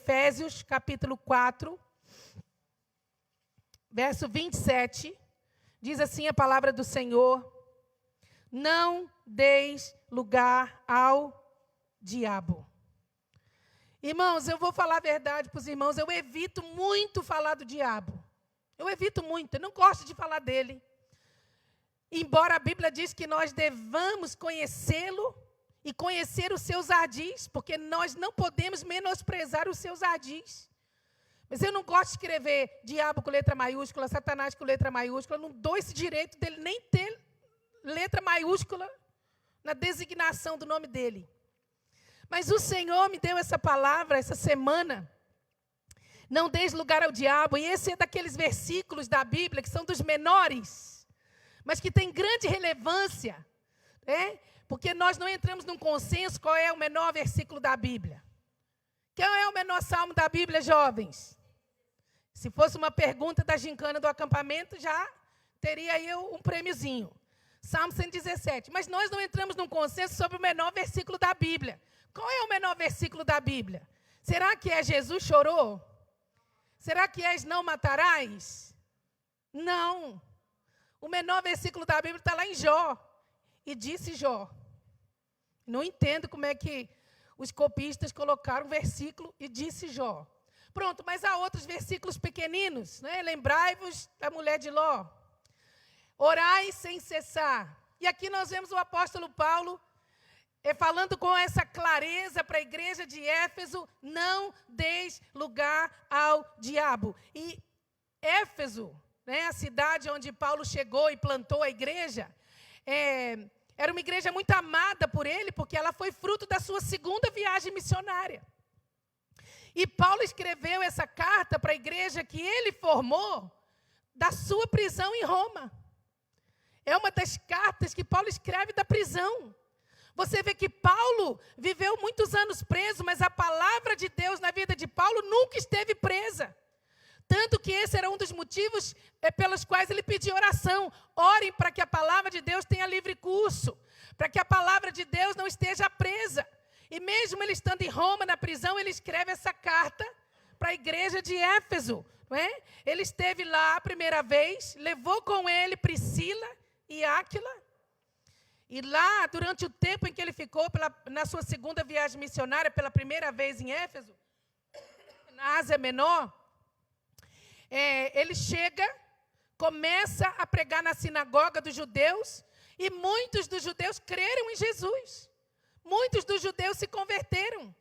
Efésios, capítulo 4, verso 27, diz assim a palavra do Senhor: não deis lugar ao diabo. Irmãos, eu vou falar a verdade para os irmãos, eu evito muito falar do diabo. Eu evito muito, eu não gosto de falar dele. Embora a Bíblia diz que nós devamos conhecê-lo e conhecer os seus ardis, porque nós não podemos menosprezar os seus ardis. Mas eu não gosto de escrever diabo com letra maiúscula, Satanás com letra maiúscula, eu não dou esse direito dele nem ter letra maiúscula na designação do nome dele. Mas o Senhor me deu essa palavra essa semana. Não deis lugar ao diabo. E esse é daqueles versículos da Bíblia que são dos menores, mas que tem grande relevância, né? Porque nós não entramos num consenso qual é o menor versículo da Bíblia. Qual é o menor salmo da Bíblia, jovens? Se fosse uma pergunta da gincana do acampamento, já teria aí um prêmiozinho. Salmo 117. Mas nós não entramos num consenso sobre o menor versículo da Bíblia. Qual é o menor versículo da Bíblia? Será que é Jesus chorou? Será que és não matarás? Não. O menor versículo da Bíblia está lá em Jó. E disse Jó. Não entendo como é que os copistas colocaram um versículo e disse Jó. Pronto, mas há outros versículos pequeninos, né? Lembrai-vos da mulher de Ló. Orai sem cessar. E aqui nós vemos o apóstolo Paulo falando com essa clareza para a igreja de Éfeso: não deis lugar ao diabo. E Éfeso, né, a cidade onde Paulo chegou e plantou a igreja, era uma igreja muito amada por ele, porque ela foi fruto da sua segunda viagem missionária. E Paulo escreveu essa carta para a igreja que ele formou da sua prisão em Roma. É uma das cartas que Paulo escreve da prisão. Você vê que Paulo viveu muitos anos preso, mas a palavra de Deus na vida de Paulo nunca esteve presa. Tanto que esse era um dos motivos pelos quais ele pediu oração. Orem para que a palavra de Deus tenha livre curso, para que a palavra de Deus não esteja presa. E mesmo ele estando em Roma, na prisão, ele escreve essa carta para a igreja de Éfeso. Não é? Ele esteve lá a primeira vez, levou com ele Priscila e Áquila. E lá, durante o tempo em que ele ficou, na sua segunda viagem missionária, pela primeira vez em Éfeso, na Ásia Menor, ele chega, começa a pregar na sinagoga dos judeus, e muitos dos judeus creram em Jesus. Muitos dos judeus se converteram.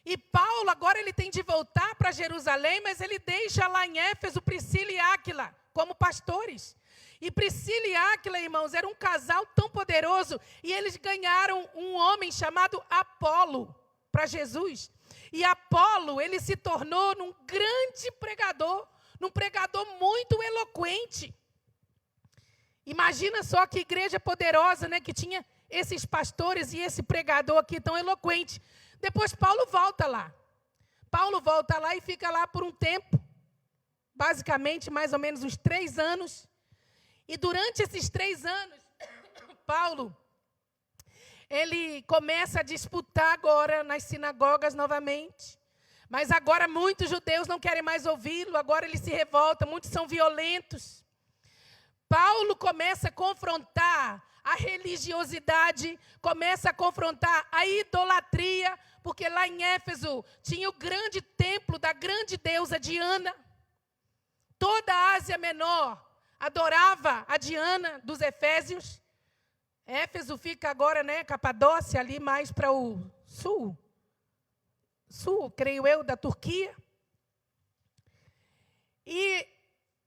E Paulo, agora ele tem de voltar para Jerusalém, mas ele deixa lá em Éfeso Priscila e Áquila como pastores. E Priscila e Áquila, irmãos, era um casal tão poderoso, e eles ganharam um homem chamado Apolo para Jesus. E Apolo, ele se tornou um grande pregador, um pregador muito eloquente. Imagina só que igreja poderosa, né, que tinha esses pastores e esse pregador aqui tão eloquente. Depois Paulo volta lá. Paulo volta lá e fica lá por um tempo, basicamente mais ou menos uns 3 anos. E durante esses 3 anos, Paulo, ele começa a disputar agora nas sinagogas novamente. Mas agora muitos judeus não querem mais ouvi-lo, agora ele se revolta, muitos são violentos. Paulo começa a confrontar a religiosidade, começa a confrontar a idolatria, porque lá em Éfeso tinha o grande templo da grande deusa Diana. Toda a Ásia Menor adorava a Diana dos Efésios. Éfeso fica agora, né, Capadócia, ali mais para o sul, creio eu, da Turquia. E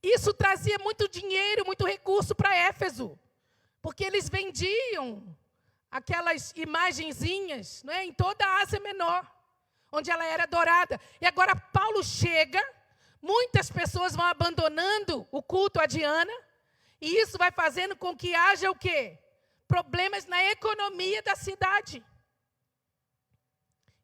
isso trazia muito dinheiro, muito recurso para Éfeso, porque eles vendiam aquelas imagenzinhas, né, em toda a Ásia Menor, onde ela era adorada. E agora Paulo chega, muitas pessoas vão abandonando o culto a Diana, e isso vai fazendo com que haja o quê? Problemas na economia da cidade.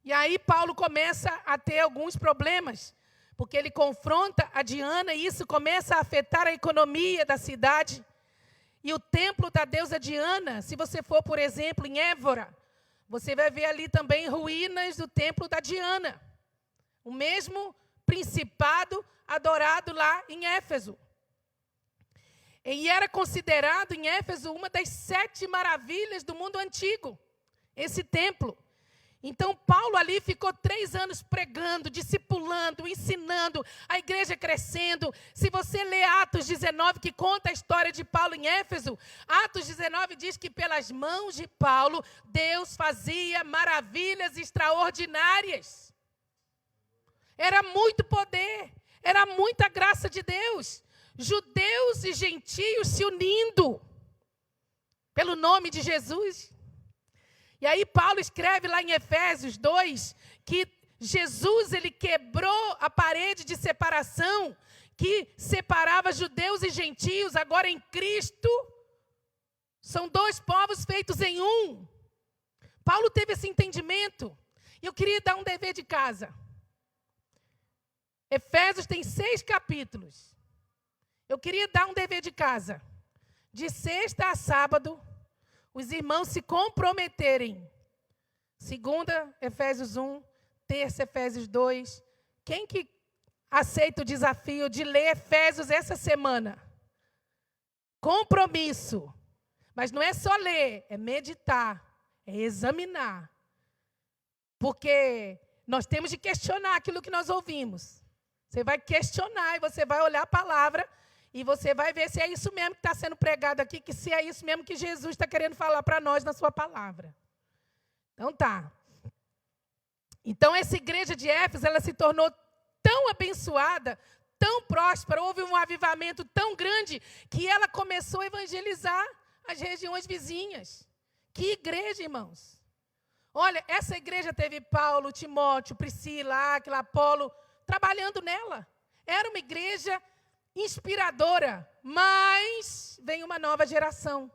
E aí Paulo começa a ter alguns problemas, porque ele confronta a Diana e isso começa a afetar a economia da cidade. E o templo da deusa Diana, se você for, por exemplo, em Évora, você vai ver ali também ruínas do templo da Diana. O mesmo principado adorado lá em Éfeso. E era considerado em Éfeso uma das 7 maravilhas do mundo antigo, esse templo. Então, Paulo ali ficou 3 anos pregando, discipulando, ensinando, a igreja crescendo. Se você ler Atos 19, que conta a história de Paulo em Éfeso, Atos 19 diz que pelas mãos de Paulo, Deus fazia maravilhas extraordinárias. Era muito poder, era muita graça de Deus. Judeus e gentios se unindo pelo nome de Jesus. E aí Paulo escreve lá em Efésios 2 que Jesus ele quebrou a parede de separação que separava judeus e gentios. Agora em Cristo são 2 povos feitos em um. Paulo teve esse entendimento. E eu queria dar um dever de casa. Efésios tem 6 capítulos. Eu queria dar um dever de casa. De sexta a sábado, os irmãos se comprometerem. Segunda, Efésios 1. Terça, Efésios 2. Quem que aceita o desafio de ler Efésios essa semana? Compromisso. Mas não é só ler, é meditar, é examinar. Porque nós temos de questionar aquilo que nós ouvimos. Você vai questionar e você vai olhar a palavra e você vai ver se é isso mesmo que está sendo pregado aqui, que se é isso mesmo que Jesus está querendo falar para nós na sua palavra. Então tá. Então essa igreja de Éfeso, ela se tornou tão abençoada, tão próspera, houve um avivamento tão grande, que ela começou a evangelizar as regiões vizinhas. Que igreja, irmãos! Olha, essa igreja teve Paulo, Timóteo, Priscila, Áquila, Apolo, trabalhando nela. Era uma igreja inspiradora, mas vem uma nova geração.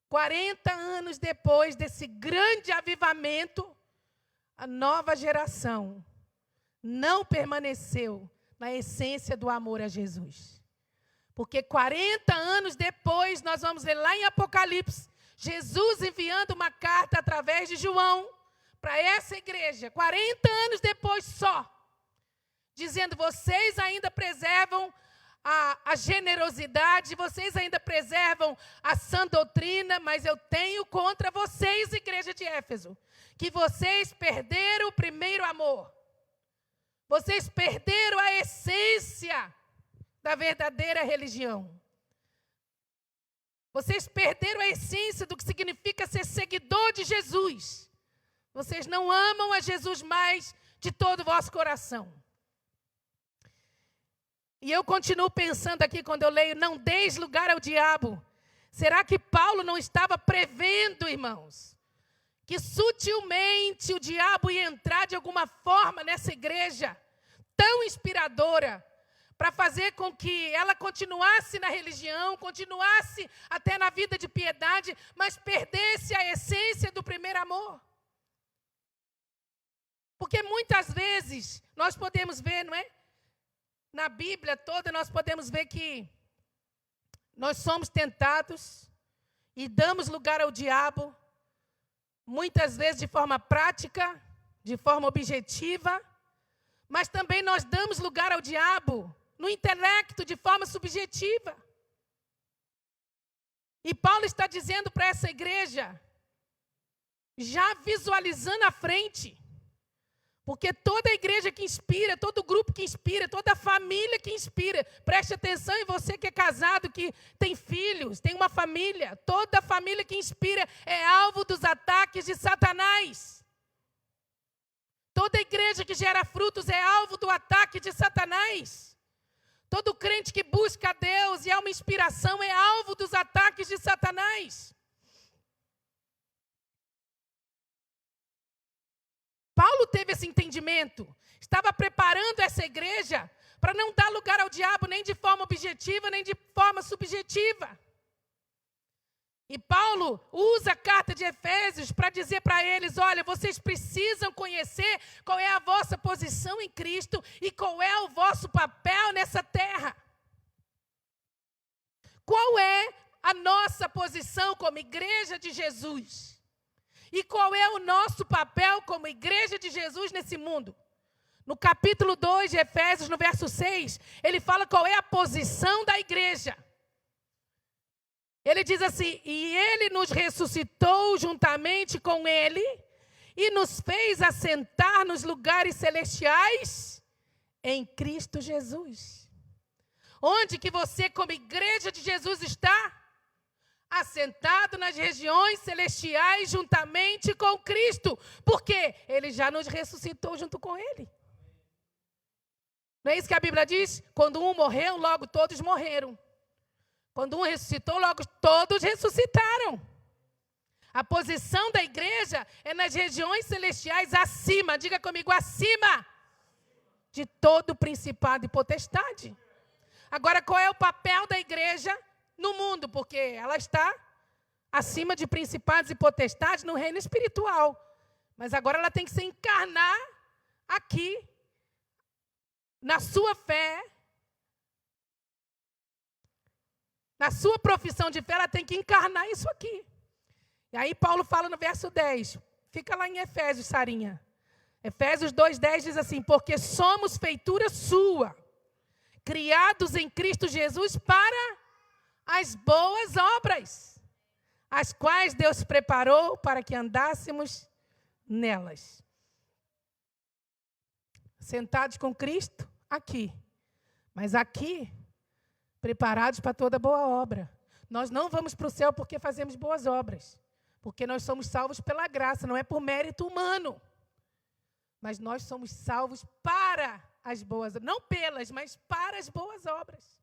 40 anos depois desse grande avivamento, a nova geração não permaneceu na essência do amor a Jesus. Porque 40 anos depois, nós vamos ler lá em Apocalipse, Jesus enviando uma carta através de João para essa igreja, 40 anos depois só, dizendo: vocês ainda preservam a generosidade, vocês ainda preservam a sã doutrina, mas eu tenho contra vocês, igreja de Éfeso, que vocês perderam o primeiro amor. Vocês perderam a essência da verdadeira religião. Vocês perderam a essência do que significa ser seguidor de Jesus. Vocês não amam a Jesus mais de todo o vosso coração. E eu continuo pensando aqui quando eu leio: não deis lugar ao diabo. Será que Paulo não estava prevendo, irmãos, que sutilmente o diabo ia entrar de alguma forma nessa igreja tão inspiradora, para fazer com que ela continuasse na religião, continuasse até na vida de piedade, mas perdesse a essência do primeiro amor? Porque muitas vezes nós podemos ver, não é? Na Bíblia toda nós podemos ver que nós somos tentados e damos lugar ao diabo, muitas vezes de forma prática, de forma objetiva, mas também nós damos lugar ao diabo no intelecto, de forma subjetiva. E Paulo está dizendo para essa igreja, já visualizando à frente, porque toda igreja que inspira, todo grupo que inspira, toda família que inspira, preste atenção em você que é casado, que tem filhos, tem uma família, toda família que inspira é alvo dos ataques de Satanás. Toda igreja que gera frutos é alvo do ataque de Satanás. Todo crente que busca a Deus e é uma inspiração é alvo dos ataques de Satanás. Paulo teve esse entendimento, estava preparando essa igreja para não dar lugar ao diabo nem de forma objetiva, nem de forma subjetiva. E Paulo usa a carta de Efésios para dizer para eles: olha, vocês precisam conhecer qual é a vossa posição em Cristo e qual é o vosso papel nessa terra. Qual é a nossa posição como igreja de Jesus? E qual é o nosso papel como igreja de Jesus nesse mundo? No capítulo 2 de Efésios, no verso 6, ele fala qual é a posição da igreja. Ele diz assim: e ele nos ressuscitou juntamente com ele e nos fez assentar nos lugares celestiais em Cristo Jesus. Onde que você, como igreja de Jesus, está? Assentado nas regiões celestiais juntamente com Cristo. Porque ele já nos ressuscitou junto com ele. Não é isso que a Bíblia diz? Quando um morreu, logo todos morreram. Quando um ressuscitou, logo todos ressuscitaram. A posição da igreja é nas regiões celestiais acima. Diga comigo, acima de todo principado e potestade. Agora, qual é o papel da igreja no mundo? Porque ela está acima de principados e potestades no reino espiritual. Mas agora ela tem que se encarnar aqui, na sua fé, na sua profissão de fé, ela tem que encarnar isso aqui. E aí Paulo fala no verso 10, fica lá em Efésios, Sarinha. Efésios 2:10 diz assim: porque somos feitura sua, criados em Cristo Jesus para as boas obras, as quais Deus preparou para que andássemos nelas. Sentados com Cristo, aqui. Mas aqui, preparados para toda boa obra. Nós não vamos para o céu porque fazemos boas obras. Porque nós somos salvos pela graça, não é por mérito humano. Mas nós somos salvos para as boas obras. Não pelas, mas para as boas obras.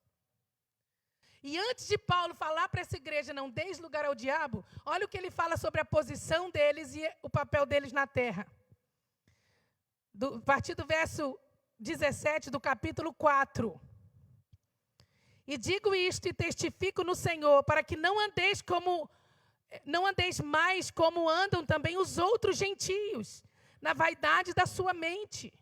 E antes de Paulo falar para essa igreja, não deis lugar ao diabo, olha o que ele fala sobre a posição deles e o papel deles na terra. A partir do verso 17 do capítulo 4. E digo isto e testifico no Senhor, para que não andeis mais como andam também os outros gentios, na vaidade da sua mente,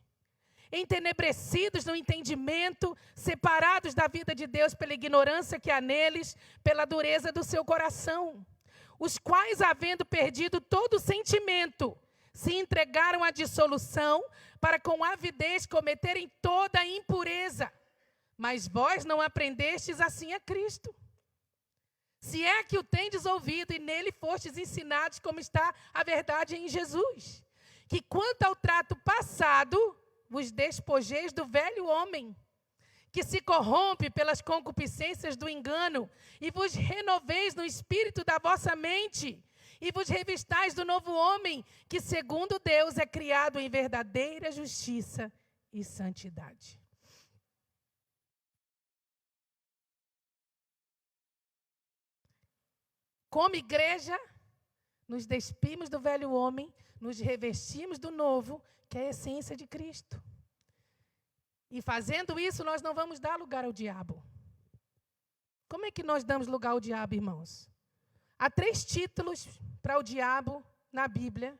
entenebrecidos no entendimento, separados da vida de Deus pela ignorância que há neles, pela dureza do seu coração, os quais, havendo perdido todo sentimento, se entregaram à dissolução, para com avidez cometerem toda a impureza. Mas vós não aprendestes assim a Cristo. Se é que o tendes ouvido e nele fostes ensinados, como está a verdade em Jesus, que quanto ao trato passado, vos despojeis do velho homem, que se corrompe pelas concupiscências do engano, e vos renoveis no espírito da vossa mente, e vos revistais do novo homem, que segundo Deus é criado em verdadeira justiça e santidade. Como igreja, nos despimos do velho homem, nos revestimos do novo, que é a essência de Cristo. E fazendo isso, nós não vamos dar lugar ao diabo. Como é que nós damos lugar ao diabo, irmãos? Há 3 títulos para o diabo na Bíblia,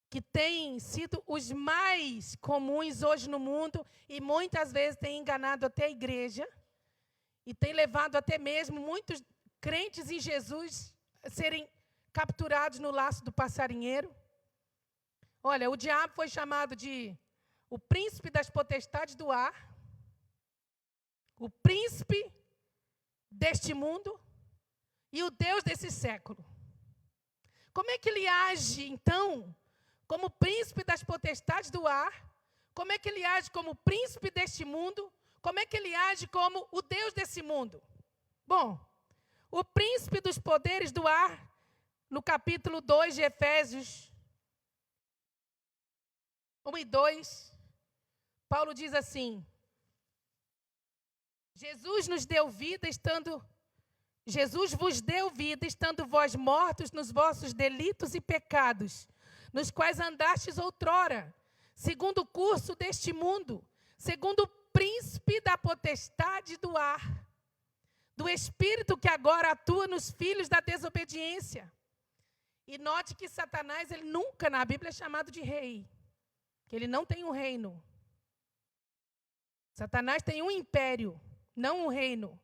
que têm sido os mais comuns hoje no mundo e muitas vezes têm enganado até a igreja e têm levado até mesmo muitos crentes em Jesus a serem capturados no laço do passarinheiro. Olha, o diabo foi chamado de o príncipe das potestades do ar, o príncipe deste mundo e o Deus desse século. Como é que ele age, então, como príncipe das potestades do ar? Como é que ele age como príncipe deste mundo? Como é que ele age como o Deus desse mundo? Bom, o príncipe dos poderes do ar, no capítulo 2 de Efésios 1 e 2, Paulo diz assim: Jesus vos deu vida estando vós mortos nos vossos delitos e pecados, nos quais andastes outrora, segundo o curso deste mundo, segundo o príncipe da potestade do ar, do espírito que agora atua nos filhos da desobediência. E note que Satanás, ele nunca na Bíblia é chamado de rei, que ele não tem um reino. Satanás tem um império, não um reino.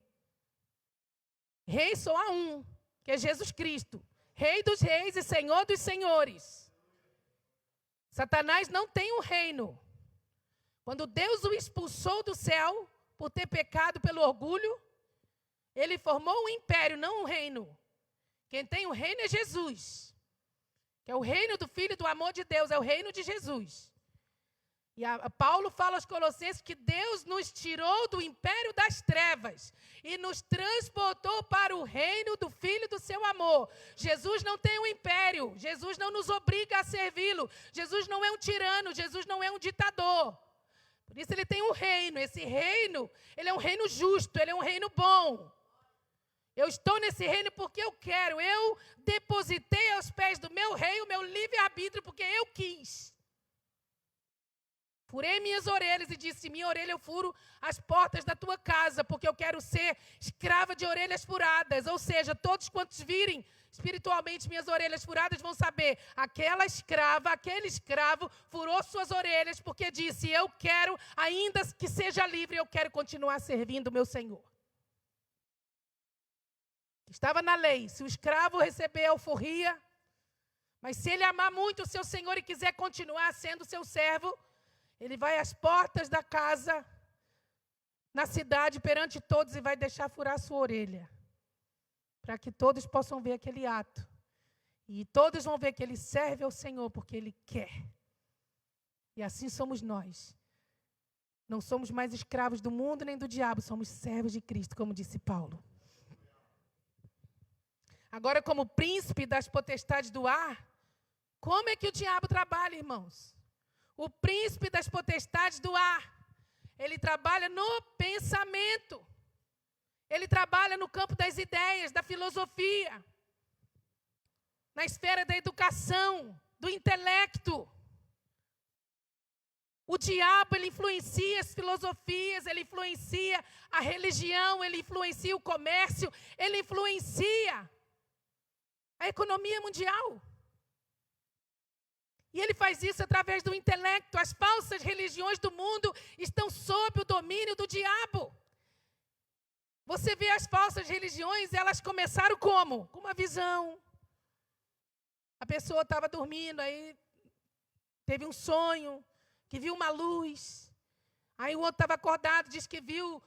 Rei só há um, que é Jesus Cristo, Rei dos reis e Senhor dos senhores. Satanás não tem um reino. Quando Deus o expulsou do céu, por ter pecado pelo orgulho, ele formou um império, não um reino. Quem tem o reino é Jesus. Que é o reino do Filho do amor de Deus, é o reino de Jesus. E Paulo fala aos Colossenses que Deus nos tirou do império das trevas e nos transportou para o reino do Filho do seu amor. Jesus não tem um império, Jesus não nos obriga a servi-lo, Jesus não é um tirano, Jesus não é um ditador. Por isso ele tem um reino, esse reino, ele é um reino justo, ele é um reino bom. Eu estou nesse reino porque eu quero, eu depositei aos pés do meu rei o meu livre-arbítrio porque eu quis. Furei minhas orelhas e disse, minha orelha eu furo as portas da tua casa, porque eu quero ser escrava de orelhas furadas. Ou seja, todos quantos virem espiritualmente minhas orelhas furadas vão saber, aquela escrava, aquele escravo furou suas orelhas porque disse, eu quero, ainda que seja livre, eu quero continuar servindo o meu Senhor. Estava na lei, se o escravo receber alforria, mas se ele amar muito o seu Senhor e quiser continuar sendo seu servo, ele vai às portas da casa, na cidade, perante todos e vai deixar furar a sua orelha. Para que todos possam ver aquele ato. E todos vão ver que ele serve ao Senhor porque ele quer. E assim somos nós. Não somos mais escravos do mundo nem do diabo, somos servos de Cristo, como disse Paulo. Agora, como príncipe das potestades do ar, como é que o diabo trabalha, irmãos? O príncipe das potestades do ar, ele trabalha no pensamento. Ele trabalha no campo das ideias, da filosofia, na esfera da educação, do intelecto. O diabo, ele influencia as filosofias, ele influencia a religião, ele influencia o comércio, ele influencia a economia mundial. E ele faz isso através do intelecto. As falsas religiões do mundo estão sob o domínio do diabo. Você vê as falsas religiões, elas começaram como? Com uma visão. A pessoa estava dormindo, aí teve um sonho, que viu uma luz. Aí o outro estava acordado, disse que viu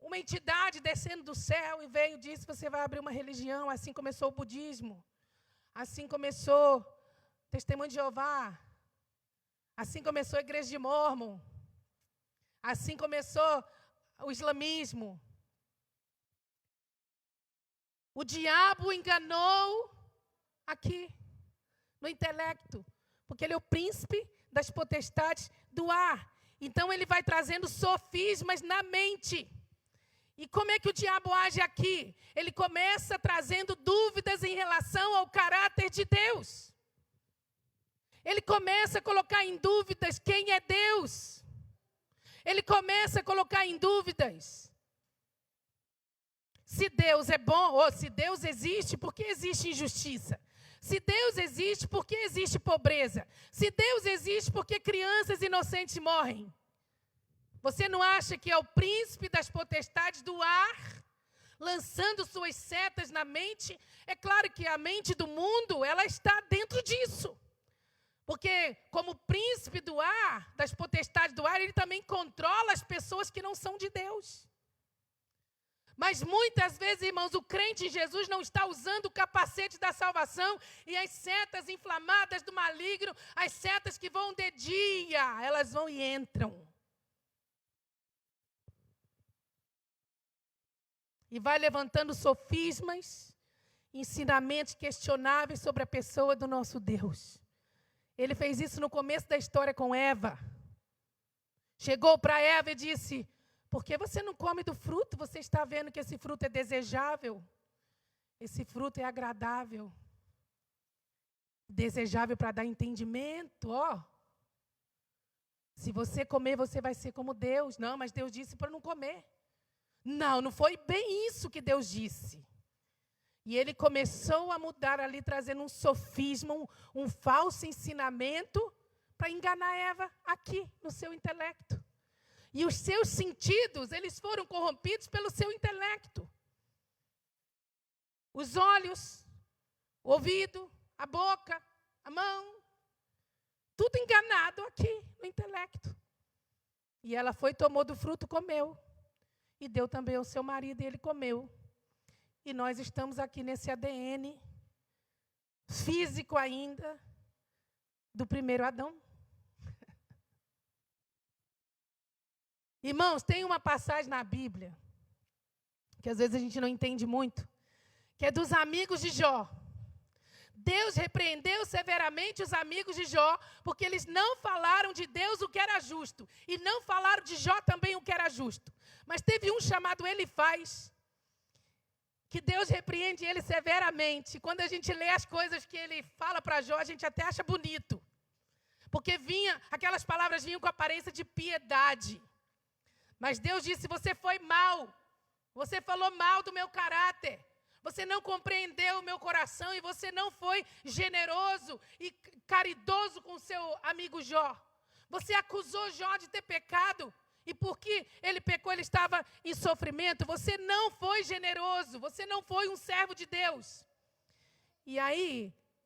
uma entidade descendo do céu e veio e disse, você vai abrir uma religião. Assim começou o budismo. Assim começou Testemunho de Jeová. Assim começou a Igreja de Mórmon. Assim começou o islamismo. O diabo enganou aqui, no intelecto, porque ele é o príncipe das potestades do ar. Então ele vai trazendo sofismas na mente. E como é que o diabo age aqui? Ele começa trazendo dúvidas em relação ao caráter de Deus. Ele começa a colocar em dúvidas quem é Deus. Ele começa a colocar em dúvidas se Deus é bom, ou se Deus existe, por que existe injustiça? Se Deus existe, por que existe pobreza? Se Deus existe, por que crianças inocentes morrem? Você não acha que é o príncipe das potestades do ar, lançando suas setas na mente? É claro que a mente do mundo, ela está dentro disso. Porque, como príncipe do ar, das potestades do ar, ele também controla as pessoas que não são de Deus. Mas muitas vezes, irmãos, o crente em Jesus não está usando o capacete da salvação e as setas inflamadas do maligno, as setas que vão de dia, elas vão e entram. E vai levantando sofismas, ensinamentos questionáveis sobre a pessoa do nosso Deus. Ele fez isso no começo da história com Eva. Chegou para Eva e disse, por que você não come do fruto? Você está vendo que esse fruto é desejável? Esse fruto é agradável. Desejável para dar entendimento, ó. Se você comer, você vai ser como Deus. Não, mas Deus disse para não comer. Não, não foi bem isso que Deus disse. E ele começou a mudar ali, trazendo um sofisma, um falso ensinamento para enganar Eva aqui, no seu intelecto. E os seus sentidos, eles foram corrompidos pelo seu intelecto. Os olhos, o ouvido, a boca, a mão. tudo enganado aqui no intelecto. E ela foi, tomou do fruto, comeu. E deu também ao seu marido e ele comeu. E nós estamos aqui nesse ADN físico ainda do primeiro Adão. Irmãos, tem uma passagem na Bíblia, que às vezes a gente não entende muito, que é dos amigos de Jó. Deus repreendeu severamente os amigos de Jó, porque eles não falaram de Deus o que era justo, e não falaram de Jó também o que era justo. Mas teve um chamado Elifaz, que Deus repreende ele severamente. Quando a gente lê as coisas que ele fala para Jó, a gente até acha bonito. Porque aquelas palavras vinham com aparência de piedade. Mas Deus disse, você foi mal, você falou mal do meu caráter, você não compreendeu o meu coração e você não foi generoso e caridoso com o seu amigo Jó. Você acusou Jó de ter pecado. E porque ele pecou, ele estava em sofrimento. Você não foi generoso, você não foi um servo de Deus. E aí,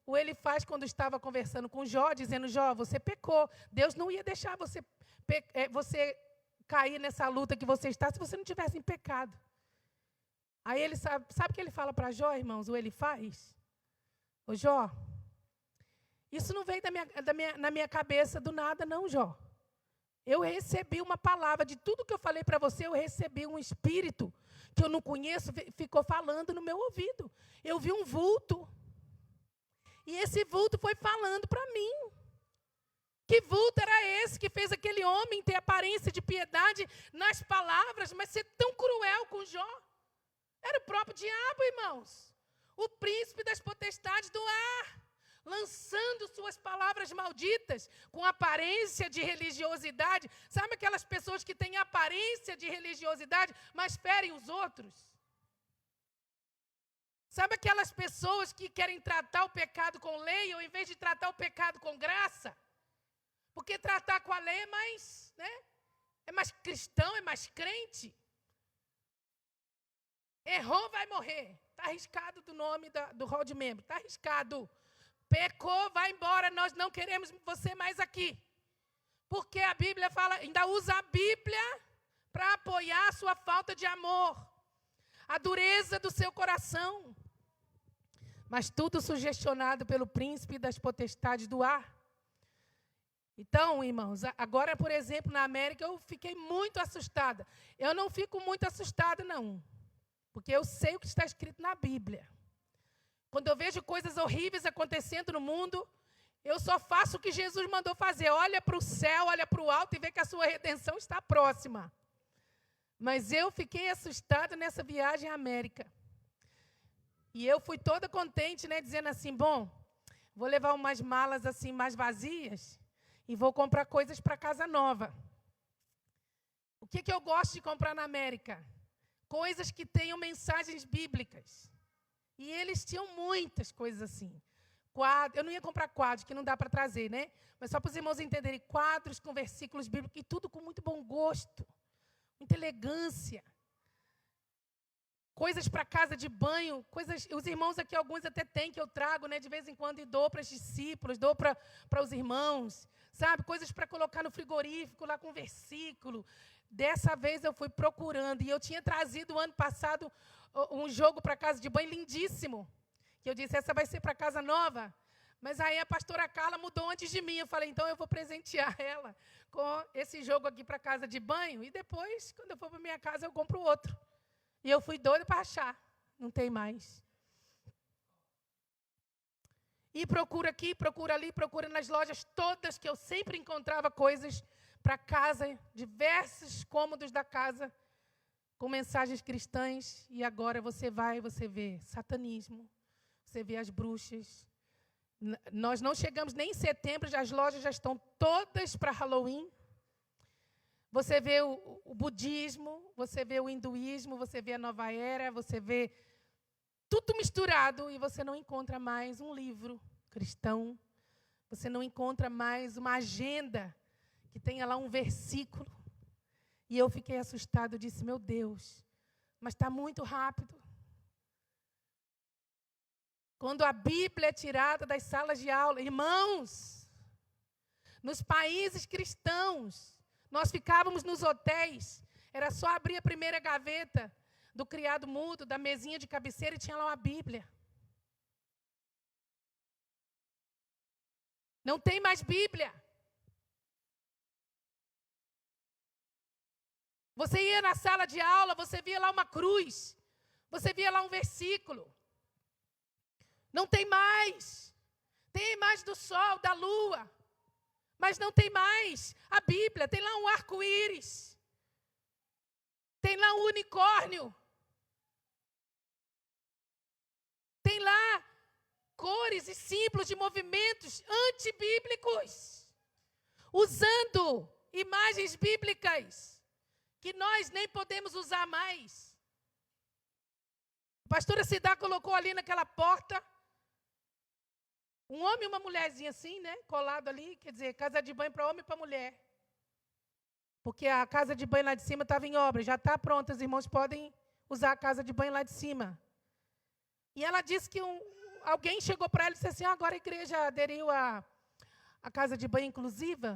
o Elifaz, quando estava conversando com Jó, dizendo, Jó, você pecou. Deus não ia deixar você cair nessa luta que você está, se você não tivesse em pecado. Aí ele sabe o que ele fala para Jó, irmãos? O Elifaz? Ô Jó, isso não veio na minha cabeça do nada, não, Jó. Eu recebi uma palavra, de tudo que eu falei para você, eu recebi um espírito que eu não conheço, ficou falando no meu ouvido. Eu vi um vulto. E esse vulto foi falando para mim. Que vulto era esse que fez aquele homem ter aparência de piedade nas palavras, mas ser tão cruel com Jó? Era o próprio diabo, irmãos. O príncipe das potestades do ar. Lançando suas palavras malditas, com aparência de religiosidade. Sabe aquelas pessoas que têm aparência de religiosidade, mas ferem os outros? Sabe aquelas pessoas que querem tratar o pecado com lei, ao invés de tratar o pecado com graça? Porque tratar com a lei é mais, é mais cristão, é mais crente. Errou, vai morrer. Está arriscado do nome do rol de membro, está arriscado. Pecou, vai embora, nós não queremos você mais aqui. Porque a Bíblia fala, ainda usa a Bíblia para apoiar a sua falta de amor, a dureza do seu coração. Mas tudo sugestionado pelo príncipe das potestades do ar. Então, irmãos, agora, por exemplo, na América, eu fiquei muito assustada. Eu não fico muito assustada, não. Porque eu sei o que está escrito na Bíblia. Quando eu vejo coisas horríveis acontecendo no mundo, eu só faço o que Jesus mandou fazer. Olha para o céu, olha para o alto e vê que a sua redenção está próxima. Mas eu fiquei assustada nessa viagem à América. E eu fui toda contente, dizendo assim, bom, vou levar umas malas assim mais vazias e vou comprar coisas para casa nova. O que eu gosto de comprar na América? Coisas que tenham mensagens bíblicas. E eles tinham muitas coisas assim. Quadros, eu não ia comprar quadros, que não dá para trazer, Mas só para os irmãos entenderem, quadros com versículos bíblicos, e tudo com muito bom gosto, muita elegância. Coisas para casa de banho, os irmãos aqui, alguns até têm, que eu trago, de vez em quando, e dou para os discípulos, dou para os irmãos, sabe? Coisas para colocar no frigorífico, lá com versículo. Dessa vez eu fui procurando, e eu tinha trazido o ano passado um jogo para casa de banho lindíssimo, que eu disse, essa vai ser para casa nova, mas aí a pastora Carla mudou antes de mim, eu falei, então eu vou presentear ela com esse jogo aqui para casa de banho, e depois, quando eu for para minha casa, eu compro outro. E eu fui doida para achar, não tem mais. E procura aqui, procura ali, procura nas lojas todas, que eu sempre encontrava coisas para casa, diversos cômodos da casa, com mensagens cristãs, e agora você vê satanismo, você vê as bruxas. Nós não chegamos nem em setembro, as lojas já estão todas para Halloween. Você vê o budismo, você vê o hinduísmo, você vê a nova era, você vê tudo misturado, e você não encontra mais um livro cristão, você não encontra mais uma agenda que tenha lá um versículo. E eu fiquei assustada, eu disse, meu Deus, mas está muito rápido. Quando a Bíblia é tirada das salas de aula, irmãos, Nos países cristãos, nós ficávamos nos hotéis, era só abrir a primeira gaveta do criado mudo, da mesinha de cabeceira, e tinha lá uma Bíblia. Não tem mais Bíblia. Você ia na sala de aula, você via lá uma cruz, você via lá um versículo. Não tem mais. Tem a imagem do sol, da lua, mas não tem mais a Bíblia. Tem lá um arco-íris, tem lá um unicórnio, tem lá cores e símbolos de movimentos antibíblicos, usando imagens bíblicas que nós nem podemos usar mais. A pastora Cidá colocou ali naquela porta um homem e uma mulherzinha assim, né? Colado ali, quer dizer, casa de banho para homem e para mulher. Porque a casa de banho lá de cima estava em obra, já está pronta, os irmãos podem usar a casa de banho lá de cima. E ela disse que alguém chegou para ela e disse assim, agora a igreja aderiu à casa de banho inclusiva.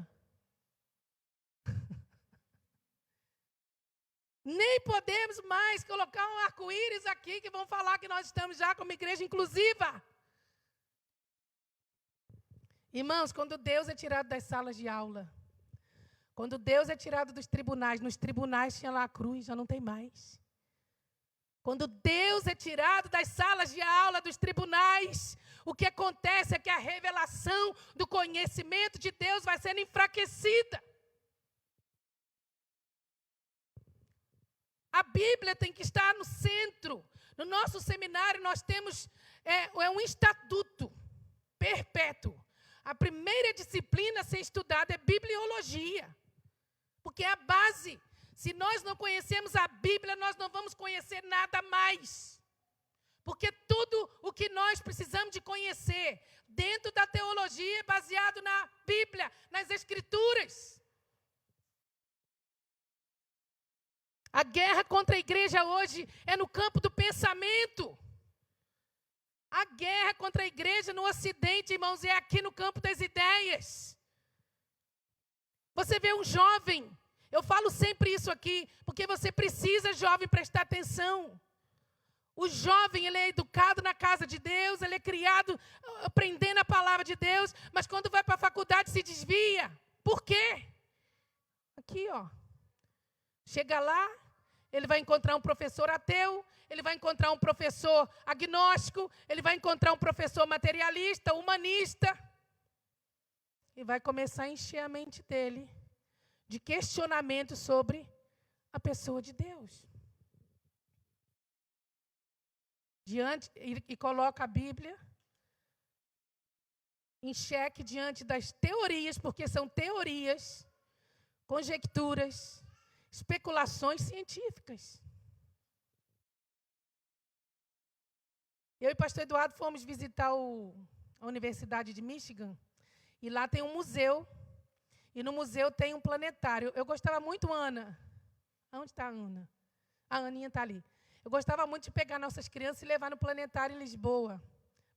Nem podemos mais colocar um arco-íris aqui que vão falar que nós estamos já como igreja inclusiva. Irmãos, quando Deus é tirado das salas de aula, quando Deus é tirado dos tribunais, nos tribunais tinha lá a cruz, já não tem mais. Quando Deus é tirado das salas de aula, dos tribunais, o que acontece é que a revelação do conhecimento de Deus vai sendo enfraquecida. A Bíblia tem que estar no centro. No nosso seminário nós temos um estatuto perpétuo. A primeira disciplina a ser estudada é bibliologia, porque é a base. Se nós não conhecemos a Bíblia, nós não vamos conhecer nada mais. Porque tudo o que nós precisamos de conhecer dentro da teologia é baseado na Bíblia, nas Escrituras. A guerra contra a igreja hoje é no campo do pensamento. A guerra contra a igreja no Ocidente, irmãos, é aqui no campo das ideias. Você vê um jovem, eu falo sempre isso aqui, porque você precisa, jovem, prestar atenção. O jovem, ele é educado na casa de Deus, ele é criado aprendendo a palavra de Deus, mas quando vai para a faculdade se desvia. Por quê? Aqui, ó. Chega lá, ele vai encontrar um professor ateu, ele vai encontrar um professor agnóstico, ele vai encontrar um professor materialista, humanista. E vai começar a encher a mente dele de questionamento sobre a pessoa de Deus. E coloca a Bíblia em xeque diante das teorias, porque são teorias, conjecturas, especulações científicas. Eu e o pastor Eduardo fomos visitar a Universidade de Michigan, e lá tem um museu, e no museu tem um planetário. Eu gostava muito, Ana. Onde está a Ana? A Aninha está ali. Eu gostava muito de pegar nossas crianças e levar no planetário em Lisboa.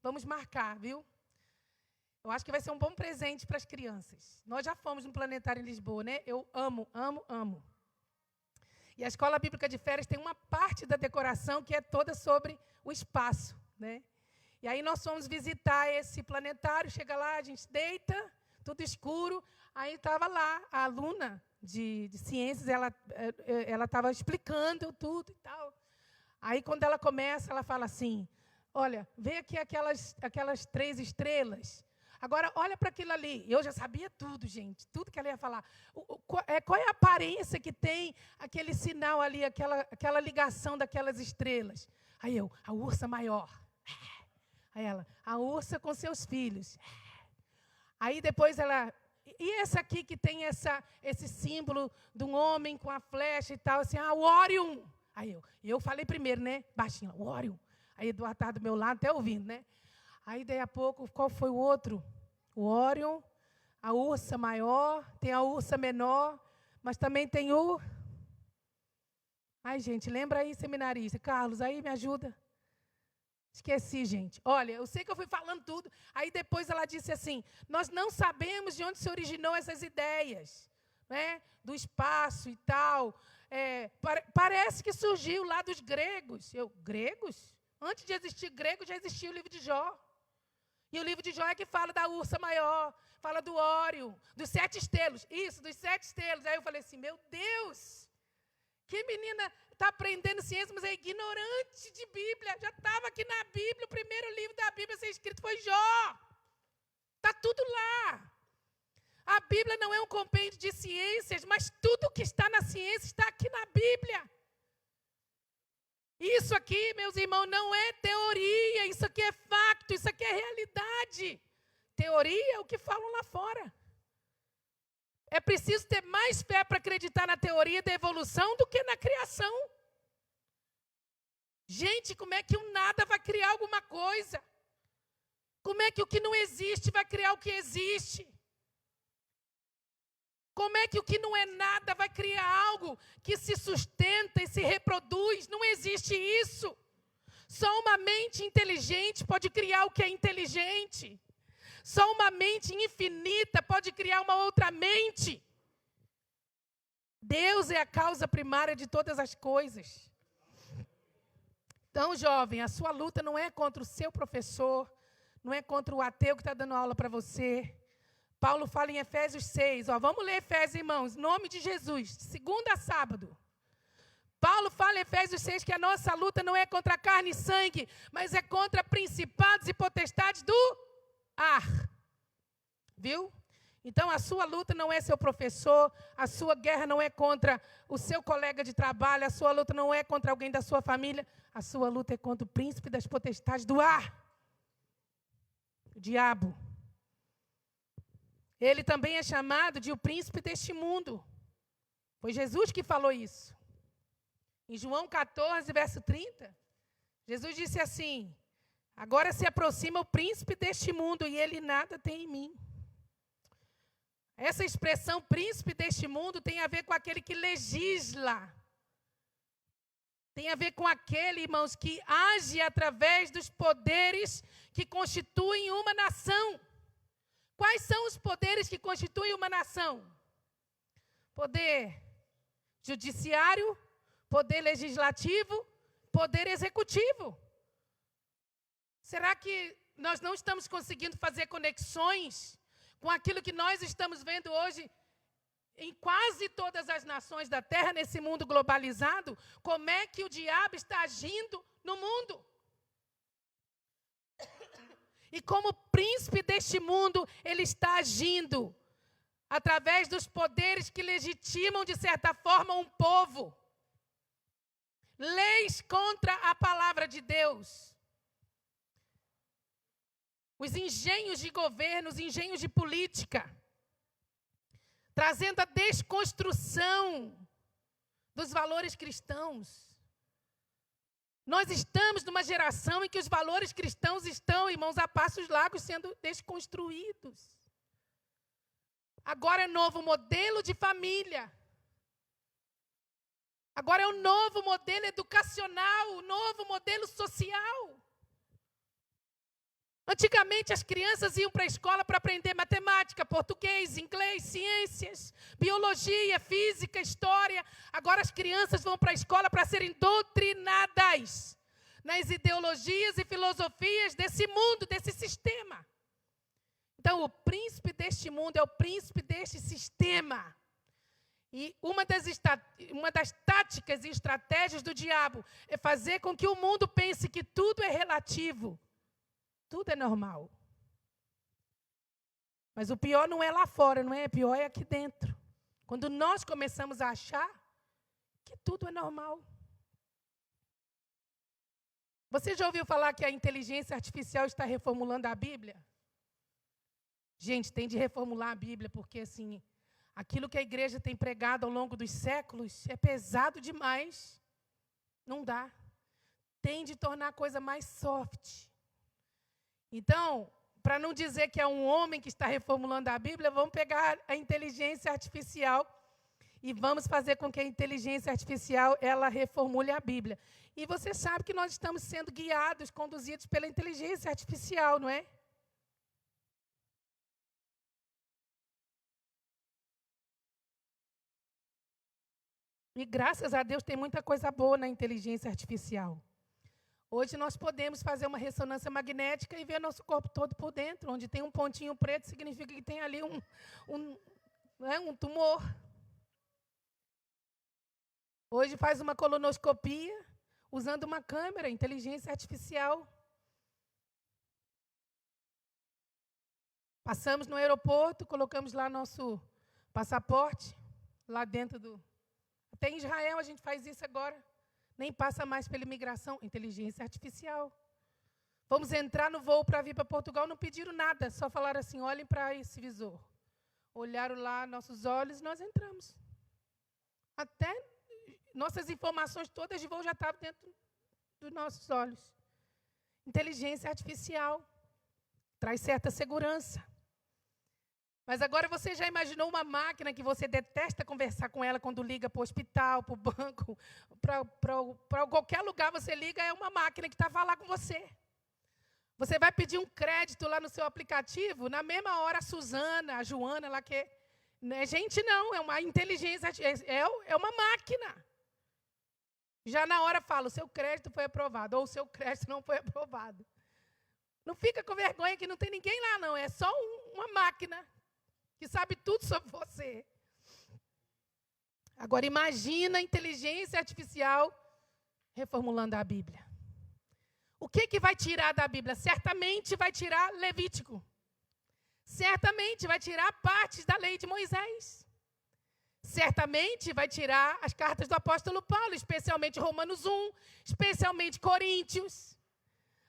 Vamos marcar, viu? Eu acho que vai ser um bom presente para as crianças. Nós já fomos no planetário em Lisboa, né? Eu amo, amo, amo. E a Escola Bíblica de Férias tem uma parte da decoração que é toda sobre o espaço, né? E aí nós fomos visitar esse planetário, chega lá, a gente deita, tudo escuro. Aí estava lá a aluna de ciências, ela estava explicando tudo e tal. Aí quando ela começa, ela fala assim, olha, vê aqui aquelas 3 estrelas. Agora, olha para aquilo ali. Eu já sabia tudo, gente, tudo que ela ia falar. Qual é a aparência que tem aquele sinal ali, aquela ligação daquelas estrelas? Aí eu, a ursa maior. Aí ela, a ursa com seus filhos. Aí depois ela, e essa aqui que tem esse símbolo de um homem com a flecha e tal, assim, o Órion. Aí eu falei primeiro, né, baixinho, o Órion. Aí Eduardo estava do meu lado, até ouvindo, né? Aí, daí a pouco, qual foi o outro? O Órion, a ursa maior, tem a ursa menor, mas também tem o... Ai, gente, lembra aí, seminarista. Carlos, aí me ajuda. Esqueci, gente. Olha, eu sei que eu fui falando tudo. Aí depois ela disse assim, nós não sabemos de onde se originou essas ideias, né? Do espaço e tal. Parece que surgiu lá dos gregos. Gregos? Antes de existir grego, já existia o livro de Jó. E o livro de Jó é que fala da ursa maior, fala do Órion, dos 7 estrelos. Isso, dos 7 estrelos. Aí eu falei assim, meu Deus, que menina está aprendendo ciência, mas é ignorante de Bíblia. Já estava aqui na Bíblia, o primeiro livro da Bíblia a ser escrito foi Jó. Está tudo lá. A Bíblia não é um compêndio de ciências, mas tudo que está na ciência está aqui na Bíblia. Isso aqui, meus irmãos, não é teoria, isso aqui é facto, isso aqui é realidade. Teoria é o que falam lá fora. É preciso ter mais fé para acreditar na teoria da evolução do que na criação. Gente, como é que o nada vai criar alguma coisa? Como é que o que não existe vai criar o que existe? Como é que o que não é nada vai criar algo que se sustenta e se reproduz? Não existe isso. Só uma mente inteligente pode criar o que é inteligente. Só uma mente infinita pode criar uma outra mente. Deus é a causa primária de todas as coisas. Então, jovem, a sua luta não é contra o seu professor, não é contra o ateu que está dando aula para você. Paulo fala em Efésios 6, vamos ler Efésios, irmãos, em nome de Jesus, segunda a sábado. Paulo fala em Efésios 6 que a nossa luta não é contra carne e sangue, mas é contra principados e potestades do ar. Viu? Então, a sua luta não é seu professor, a sua guerra não é contra o seu colega de trabalho, a sua luta não é contra alguém da sua família, a sua luta é contra o príncipe das potestades do ar, o diabo. Ele também é chamado de o príncipe deste mundo. Foi Jesus que falou isso. Em João 14, verso 30, Jesus disse assim, agora se aproxima o príncipe deste mundo e ele nada tem em mim. Essa expressão príncipe deste mundo tem a ver com aquele que legisla. Tem a ver com aquele, irmãos, que age através dos poderes que constituem uma nação. Quais são os poderes que constituem uma nação? Poder judiciário, poder legislativo, poder executivo. Será que nós não estamos conseguindo fazer conexões com aquilo que nós estamos vendo hoje em quase todas as nações da Terra, nesse mundo globalizado? Como é que o diabo está agindo no mundo? E como príncipe deste mundo, ele está agindo através dos poderes que legitimam, de certa forma, um povo. Leis contra a palavra de Deus. Os engenhos de governo, os engenhos de política, trazendo a desconstrução dos valores cristãos. Nós estamos numa geração em que os valores cristãos estão, irmãos, a passos largos sendo desconstruídos. Agora é novo modelo de família. Agora é um novo modelo educacional, um novo modelo social. Antigamente as crianças iam para a escola para aprender matemática, português, inglês, ciências, biologia, física, história. Agora as crianças vão para a escola para serem doutrinadas nas ideologias e filosofias desse mundo, desse sistema. Então, o príncipe deste mundo é o príncipe deste sistema. E uma das táticas e estratégias do diabo é fazer com que o mundo pense que tudo é relativo. Tudo é normal. Mas o pior não é lá fora, não é? O pior é aqui dentro. Quando nós começamos a achar que tudo é normal. Você já ouviu falar que a inteligência artificial está reformulando a Bíblia? Gente, tem de reformular a Bíblia, porque assim, aquilo que a igreja tem pregado ao longo dos séculos é pesado demais. Não dá. Tem de tornar a coisa mais soft. Então, para não dizer que é um homem que está reformulando a Bíblia, vamos pegar a inteligência artificial E vamos fazer com que a inteligência artificial, ela reformule a Bíblia. E você sabe que nós estamos sendo guiados, conduzidos pela inteligência artificial, não é? E graças a Deus tem muita coisa boa na inteligência artificial. Hoje nós podemos fazer uma ressonância magnética e ver nosso corpo todo por dentro. Onde tem um pontinho preto, significa que tem ali um tumor. Hoje faz uma colonoscopia usando uma câmera, inteligência artificial. Passamos no aeroporto, colocamos lá nosso passaporte, lá dentro do... Até em Israel a gente faz isso agora. Nem passa mais pela imigração, inteligência artificial. Vamos entrar no voo para vir para Portugal, não pediram nada, só falaram assim, olhem para esse visor. Olharam lá nossos olhos e nós entramos. Até nossas informações todas de voo já estavam dentro dos nossos olhos. Inteligência artificial traz certa segurança. Mas agora você já imaginou uma máquina que você detesta conversar com ela quando liga para o hospital, para o banco, para qualquer lugar você liga, é uma máquina que está a falar com você. Você vai pedir um crédito lá no seu aplicativo, na mesma hora a Suzana, a Joana, lá que não é gente não, é uma inteligência, é uma máquina. Já na hora fala, o seu crédito foi aprovado, ou o seu crédito não foi aprovado. Não fica com vergonha que não tem ninguém lá não, é só uma máquina que sabe tudo sobre você. Agora, imagina a inteligência artificial reformulando a Bíblia. O que vai tirar da Bíblia? Certamente vai tirar Levítico. Certamente vai tirar partes da lei de Moisés. Certamente vai tirar as cartas do apóstolo Paulo, especialmente Romanos 1, especialmente Coríntios.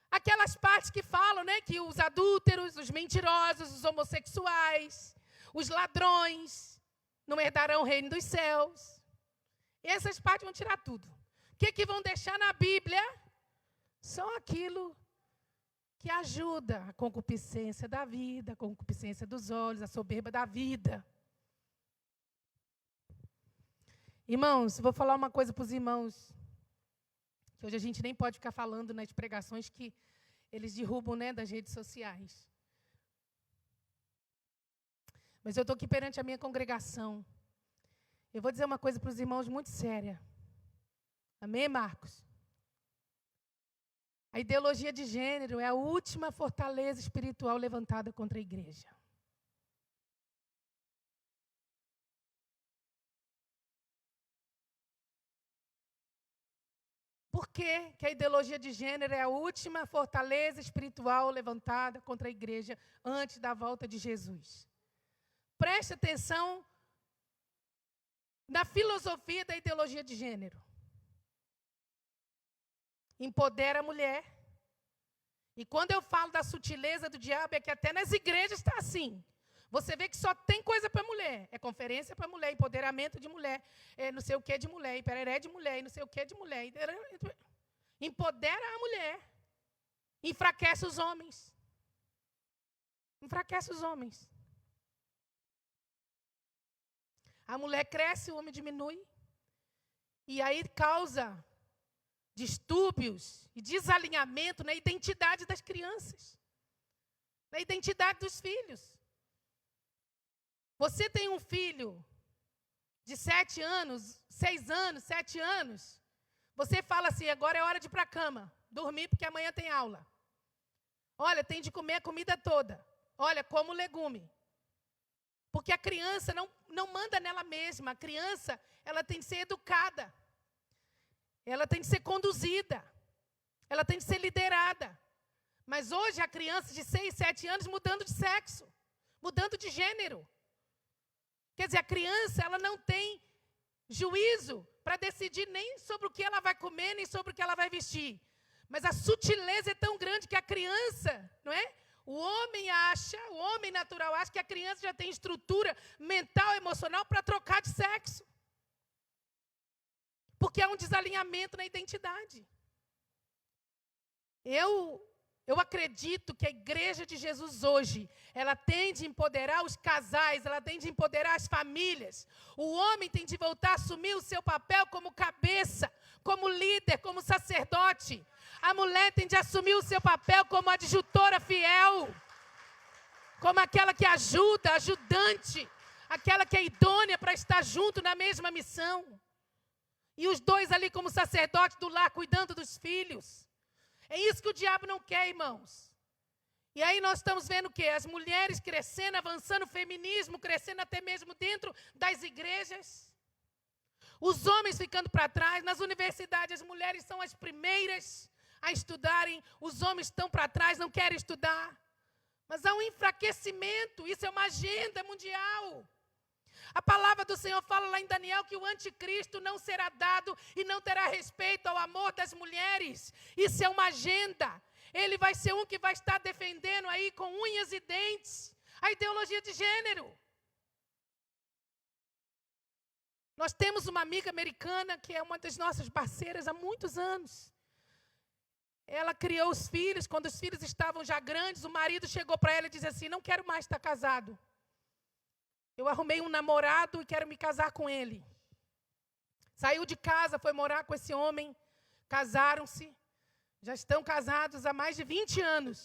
Aquelas partes que falam, né, que os adúlteros, os mentirosos, os homossexuais, os ladrões não herdarão o reino dos céus. Essas partes vão tirar tudo. O que vão deixar na Bíblia? Só aquilo que ajuda a concupiscência da vida, a concupiscência dos olhos, a soberba da vida. Irmãos, vou falar uma coisa para os irmãos, que hoje a gente nem pode ficar falando nas pregações que eles derrubam, né, das redes sociais. Mas eu estou aqui perante a minha congregação. Eu vou dizer uma coisa para os irmãos muito séria. Amém, Marcos? A ideologia de gênero é a última fortaleza espiritual levantada contra a igreja. Por que a ideologia de gênero é a última fortaleza espiritual levantada contra a igreja antes da volta de Jesus? Preste atenção na filosofia da ideologia de gênero. Empodera a mulher. E quando eu falo da sutileza do diabo, é que até nas igrejas está assim. Você vê que só tem coisa para mulher. É conferência para mulher, empoderamento de mulher, não sei o que de mulher, pereré de mulher, não sei o que de mulher. Empodera a mulher. Enfraquece os homens. Enfraquece os homens. A mulher cresce, o homem diminui. E aí causa distúrbios e desalinhamento na identidade das crianças. Na identidade dos filhos. Você tem um filho de 7 anos, 6 anos, 7 anos. Você fala assim, agora é hora de ir para a cama. Dormir porque amanhã tem aula. Olha, tem de comer a comida toda. Olha, como legume. Porque a criança não manda nela mesma. A criança, ela tem de ser educada. Ela tem de ser conduzida. Ela tem de ser liderada. Mas hoje a criança de 6, 7 anos mudando de sexo. Mudando de gênero. Quer dizer, a criança, ela não tem juízo para decidir nem sobre o que ela vai comer, nem sobre o que ela vai vestir. Mas a sutileza é tão grande que a criança, não é? O homem natural acha que a criança já tem estrutura mental, emocional para trocar de sexo. Porque há um desalinhamento na identidade. Eu Eu acredito que a igreja de Jesus hoje, ela tem de empoderar os casais, ela tem de empoderar as famílias. O homem tem de voltar a assumir o seu papel como cabeça, como líder, como sacerdote. A mulher tem de assumir o seu papel como adjutora fiel, como aquela que ajuda, ajudante, aquela que é idônea para estar junto na mesma missão. E os dois ali como sacerdote do lar, cuidando dos filhos. É isso que o diabo não quer, irmãos. E aí nós estamos vendo o quê? As mulheres crescendo, avançando, o feminismo crescendo até mesmo dentro das igrejas. Os homens ficando para trás. Nas universidades, as mulheres são as primeiras a estudarem. Os homens estão para trás, não querem estudar. Mas há um enfraquecimento. Isso é uma agenda mundial. A palavra do Senhor fala lá em Daniel que o anticristo não será dado e não terá respeito ao amor das mulheres. Isso é uma agenda. Ele vai ser um que vai estar defendendo aí com unhas e dentes a ideologia de gênero. Nós temos uma amiga americana que é uma das nossas parceiras há muitos anos. Ela criou os filhos, quando os filhos estavam já grandes, o marido chegou para ela e disse assim: não quero mais estar casado. Eu arrumei um namorado e quero me casar com ele. Saiu de casa, foi morar com esse homem, casaram-se, já estão casados há mais de 20 anos.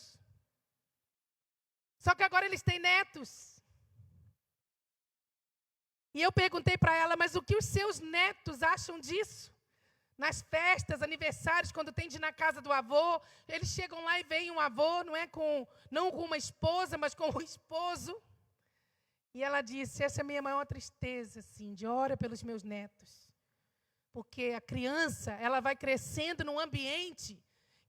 Só que agora eles têm netos. E eu perguntei para ela, mas o que os seus netos acham disso? Nas festas, aniversários, quando tem de ir na casa do avô, eles chegam lá e veem um avô, não com uma esposa, mas com o esposo. E ela disse, essa é a minha maior tristeza, assim, de ora pelos meus netos. Porque a criança, ela vai crescendo num ambiente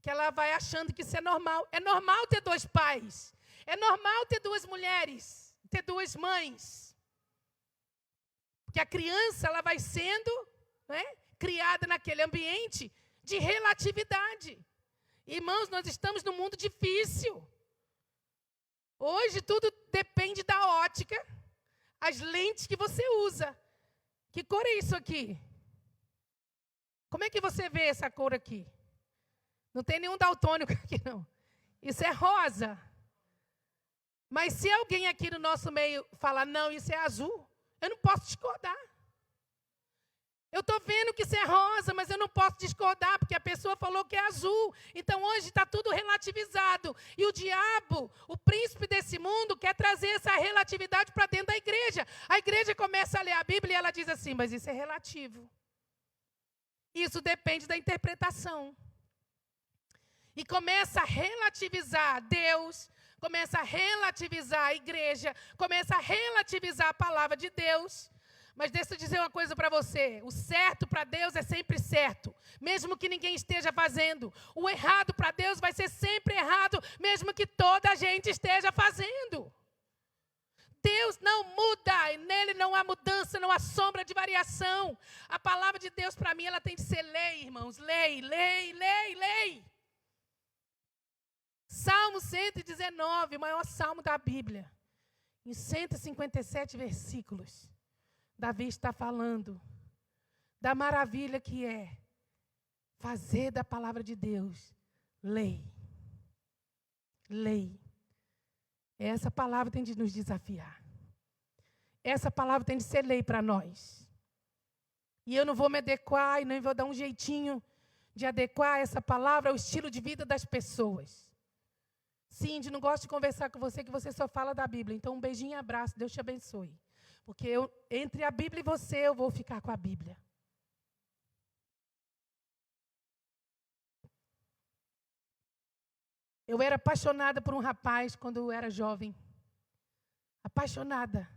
que ela vai achando que isso é normal. É normal ter dois pais. É normal ter duas mulheres, ter duas mães. Porque a criança, ela vai sendo, né, criada naquele ambiente de relatividade. Irmãos, nós estamos num mundo difícil. Hoje tudo depende da ótica, as lentes que você usa. Que cor é isso aqui? Como é que você vê essa cor aqui? Não tem nenhum daltônico aqui, não. Isso é rosa. Mas se alguém aqui no nosso meio falar, não, isso é azul, eu não posso discordar. Eu estou vendo que isso é rosa, mas eu não posso discordar, porque a pessoa falou que é azul. Então, hoje está tudo relativizado. E o diabo, o príncipe desse mundo, quer trazer essa relatividade para dentro da igreja. A igreja começa a ler a Bíblia e ela diz assim, mas isso é relativo. Isso depende da interpretação. E começa a relativizar Deus, começa a relativizar a igreja, começa a relativizar a palavra de Deus. Mas deixa eu dizer uma coisa para você. O certo para Deus é sempre certo, mesmo que ninguém esteja fazendo. O errado para Deus vai ser sempre errado, mesmo que toda a gente esteja fazendo. Deus não muda, e nele não há mudança, não há sombra de variação. A palavra de Deus para mim, ela tem de ser lei, irmãos. Lei, lei, lei, lei. Salmo 119, o maior salmo da Bíblia. Em 157 versículos. Davi está falando da maravilha que é fazer da palavra de Deus lei. Lei. Essa palavra tem de nos desafiar. Essa palavra tem de ser lei para nós. E eu não vou me adequar e nem vou dar um jeitinho de adequar essa palavra ao estilo de vida das pessoas. Cindy, não gosto de conversar com você, que você só fala da Bíblia. Então, um beijinho e abraço, Deus te abençoe. Porque entre a Bíblia e você, eu vou ficar com a Bíblia. Eu era apaixonada por um rapaz quando eu era jovem. Apaixonada.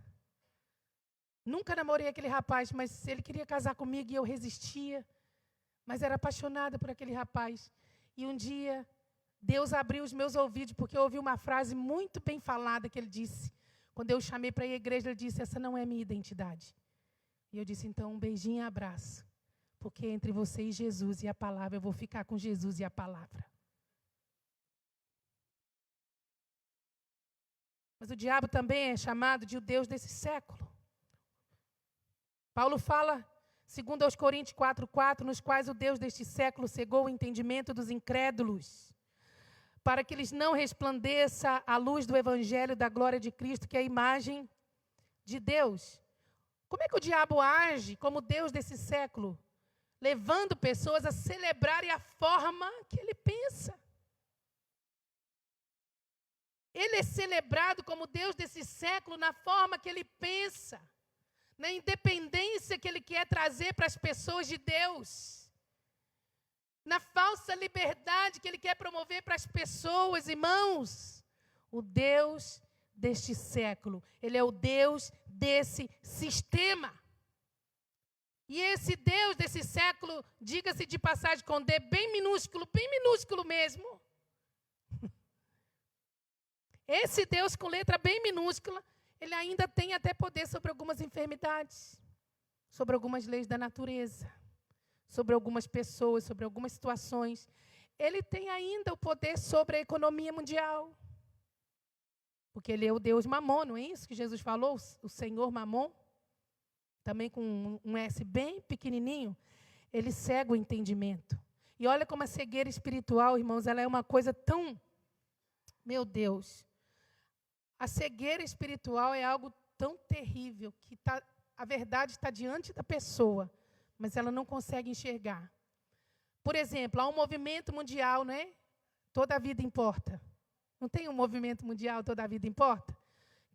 Nunca namorei aquele rapaz, mas ele queria casar comigo e eu resistia. Mas era apaixonada por aquele rapaz. E um dia, Deus abriu os meus ouvidos, porque eu ouvi uma frase muito bem falada que ele disse. Quando eu chamei para ir à igreja, ele disse, essa não é minha identidade. E eu disse, então, um beijinho e abraço. Porque entre você e Jesus e a palavra, eu vou ficar com Jesus e a palavra. Mas o diabo também é chamado de o Deus desse século. Paulo fala, segundo aos Coríntios 4:4, nos quais o Deus deste século cegou o entendimento dos incrédulos, para que lhes não resplandeça a luz do evangelho da glória de Cristo, que é a imagem de Deus. Como é que o diabo age como Deus desse século? Levando pessoas a celebrarem a forma que ele pensa. Ele é celebrado como Deus desse século na forma que ele pensa, na independência que ele quer trazer para as pessoas de Deus, na falsa liberdade que ele quer promover para as pessoas, irmãos. O Deus deste século, ele é o Deus desse sistema. E esse Deus desse século, diga-se de passagem com D, bem minúsculo mesmo. Esse Deus com letra bem minúscula, ele ainda tem até poder sobre algumas enfermidades, sobre algumas leis da natureza, sobre algumas pessoas, sobre algumas situações. Ele tem ainda o poder sobre a economia mundial. Porque ele é o Deus Mamon, não é isso que Jesus falou? O Senhor Mamon, também com um S bem pequenininho, ele cega o entendimento. E olha como a cegueira espiritual, irmãos, ela é uma coisa tão... Meu Deus! A cegueira espiritual é algo tão terrível que a verdade está diante da pessoa, mas ela não consegue enxergar. Por exemplo, há um movimento mundial, né? Toda a vida importa. Não tem um movimento mundial, Toda a Vida Importa?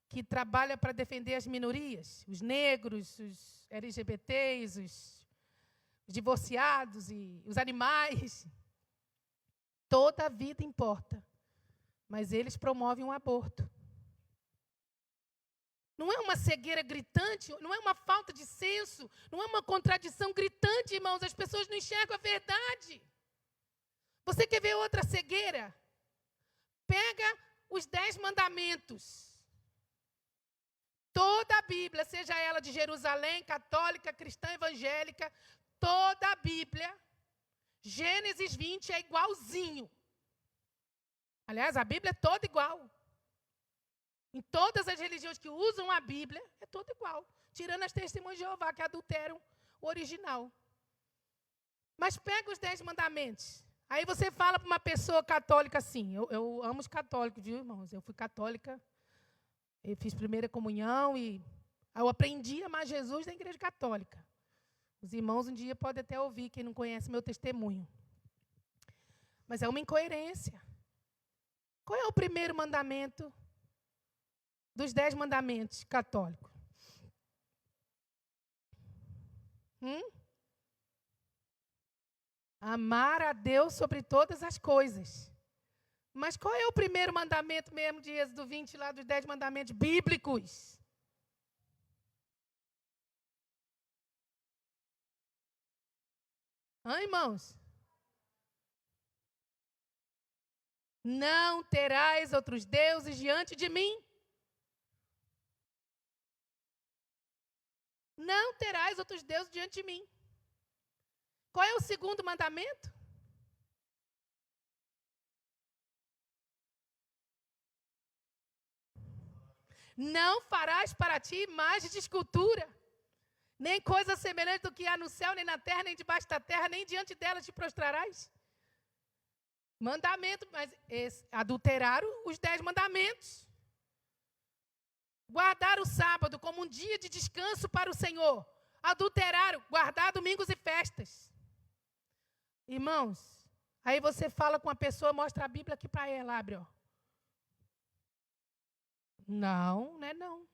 Que trabalha para defender as minorias, os negros, os LGBTs, os divorciados e os animais. Toda a vida importa. Mas eles promovem um aborto. Não é uma cegueira gritante, não é uma falta de senso, não é uma contradição gritante, irmãos. As pessoas não enxergam a verdade. Você quer ver outra cegueira? Pega os 10 mandamentos. Toda a Bíblia, seja ela de Jerusalém, católica, cristã, evangélica, toda a Bíblia, Gênesis 20 é igualzinho. Aliás, a Bíblia é toda igual. Em todas as religiões que usam a Bíblia, é toda igual. Tirando as Testemunhas de Jeová, que adulteram o original. Mas pega os 10 mandamentos. Aí você fala para uma pessoa católica assim, eu amo os católicos, viu, irmãos? Eu fui católica, eu fiz primeira comunhão e eu aprendi a amar Jesus na igreja católica. Os irmãos um dia podem até ouvir, quem não conhece meu testemunho. Mas é uma incoerência. Qual é o primeiro mandamento dos 10 mandamentos católicos? Amar a Deus sobre todas as coisas. Mas qual é o primeiro mandamento mesmo de Êxodo 20, lá dos 10 mandamentos bíblicos? Irmãos? Não terás outros deuses diante de mim. Não terás outros deuses diante de mim. Qual é o segundo mandamento? Não farás para ti imagem de escultura, nem coisa semelhante do que há no céu, nem na terra, nem debaixo da terra, nem diante delas te prostrarás. Mandamento, mas adulteraram os 10 mandamentos. Guardar o sábado como um dia de descanso para o Senhor. Adulteraram, guardar domingos e festas. Irmãos, aí você fala com a pessoa, mostra a Bíblia aqui para ela, abre, ó. Não, não é não.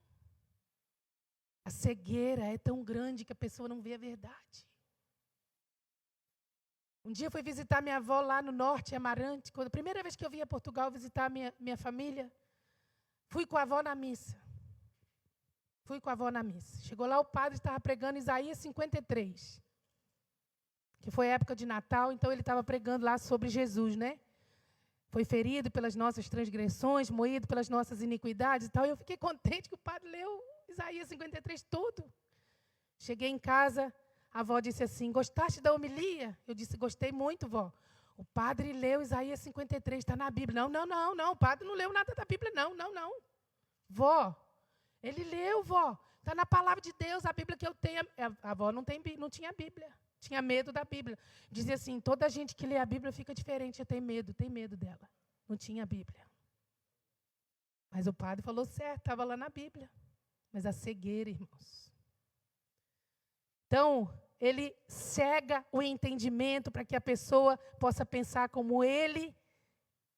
A cegueira é tão grande que a pessoa não vê a verdade. Um dia eu fui visitar minha avó lá no norte, em Amarante. A primeira vez que eu vim a Portugal visitar minha família, fui com a avó na missa. Chegou lá, o padre estava pregando Isaías 53. Que foi época de Natal, então ele estava pregando lá sobre Jesus, né? Foi ferido pelas nossas transgressões, moído pelas nossas iniquidades e tal. E eu fiquei contente que o padre leu Isaías 53 todo. Cheguei em casa, a avó disse assim, gostaste da homilia? Eu disse, gostei muito, vó. O padre leu Isaías 53, está na Bíblia. Não, o padre não leu nada da Bíblia, não. Vó, ele leu, vó. Está na palavra de Deus, a Bíblia que eu tenho. A avó não tinha Bíblia. Tinha medo da Bíblia. Dizia assim, toda gente que lê a Bíblia fica diferente, tem medo dela. não tinha Bíblia. Mas o padre falou certo, estava lá na Bíblia. Mas a cegueira, irmãos. Então, ele cega o entendimento para que a pessoa possa pensar como ele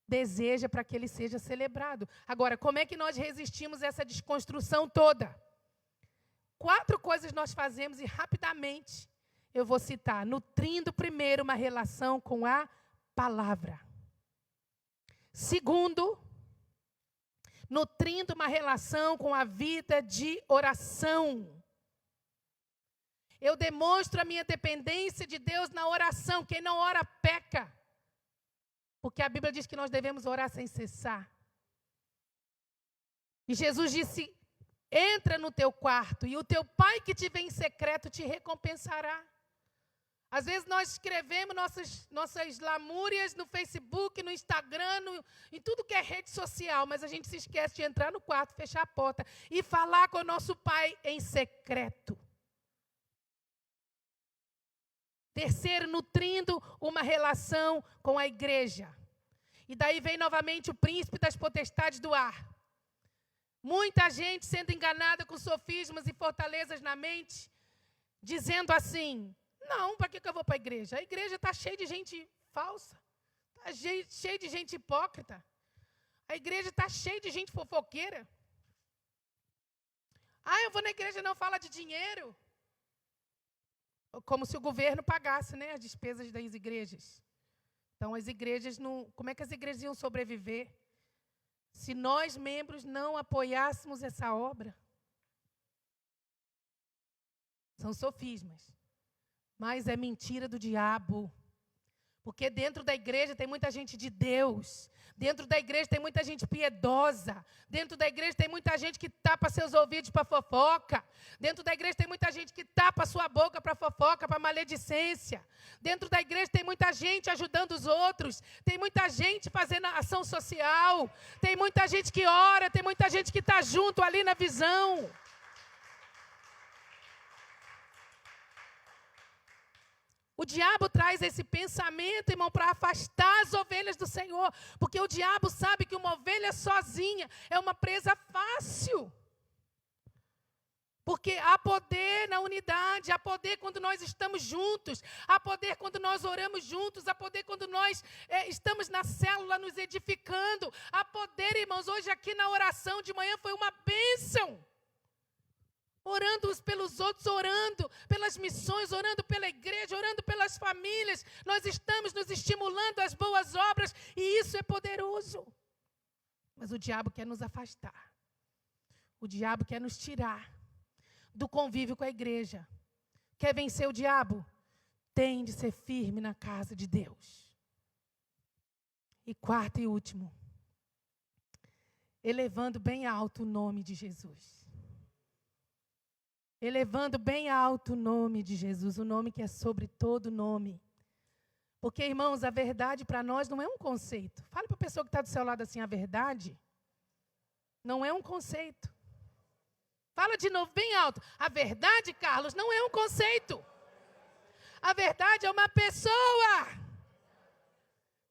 deseja para que ele seja celebrado. Agora, como é que nós resistimos a essa desconstrução toda? 4 coisas nós fazemos e rapidamente eu vou citar. Nutrindo primeiro uma relação com a palavra. Segundo, nutrindo uma relação com a vida de oração. Eu demonstro a minha dependência de Deus na oração. Quem não ora, peca. Porque a Bíblia diz que nós devemos orar sem cessar. E Jesus disse, entra no teu quarto e o teu pai que te vê em secreto te recompensará. Às vezes nós escrevemos nossas lamúrias no Facebook, no Instagram, em tudo que é rede social, mas a gente se esquece de entrar no quarto, fechar a porta e falar com o nosso pai em secreto. Terceiro, nutrindo uma relação com a igreja. E daí vem novamente o príncipe das potestades do ar. Muita gente sendo enganada com sofismas e fortalezas na mente, dizendo assim, não, para que eu vou para a igreja? A igreja está cheia de gente falsa, está cheia de gente hipócrita. A igreja está cheia de gente fofoqueira. Eu vou na igreja, não fala de dinheiro. Como se o governo pagasse, né, as despesas das igrejas. Então, as igrejas não... Como é que as igrejas iam sobreviver se nós, membros, não apoiássemos essa obra? São sofismas. Mas é mentira do diabo. Porque dentro da igreja tem muita gente de Deus. Dentro da igreja tem muita gente piedosa. Dentro da igreja tem muita gente que tapa seus ouvidos para fofoca. Dentro da igreja tem muita gente que tapa sua boca para fofoca, para maledicência. Dentro da igreja tem muita gente ajudando os outros. Tem muita gente fazendo ação social. Tem muita gente que ora. Tem muita gente que está junto ali na visão. O diabo traz esse pensamento, irmão, para afastar as ovelhas do Senhor. Porque o diabo sabe que uma ovelha sozinha é uma presa fácil. Porque há poder na unidade, há poder quando nós estamos juntos, há poder quando nós oramos juntos, há poder quando nós estamos na célula nos edificando. Há poder, irmãos, hoje aqui na oração de manhã foi uma bênção. Orando uns pelos outros, orando pelas missões, orando pela igreja, orando pelas famílias. Nós estamos nos estimulando às boas obras e isso é poderoso. Mas o diabo quer nos afastar. O diabo quer nos tirar do convívio com a igreja. Quer vencer o diabo? Tem de ser firme na casa de Deus. E quarto e último, elevando bem alto o nome de Jesus. Elevando bem alto o nome de Jesus, o nome que é sobre todo nome. Porque, irmãos, a verdade para nós não é um conceito. Fale para a pessoa que está do seu lado assim, a verdade não é um conceito. Fala de novo, bem alto. A verdade, Carlos, não é um conceito. A verdade é uma pessoa.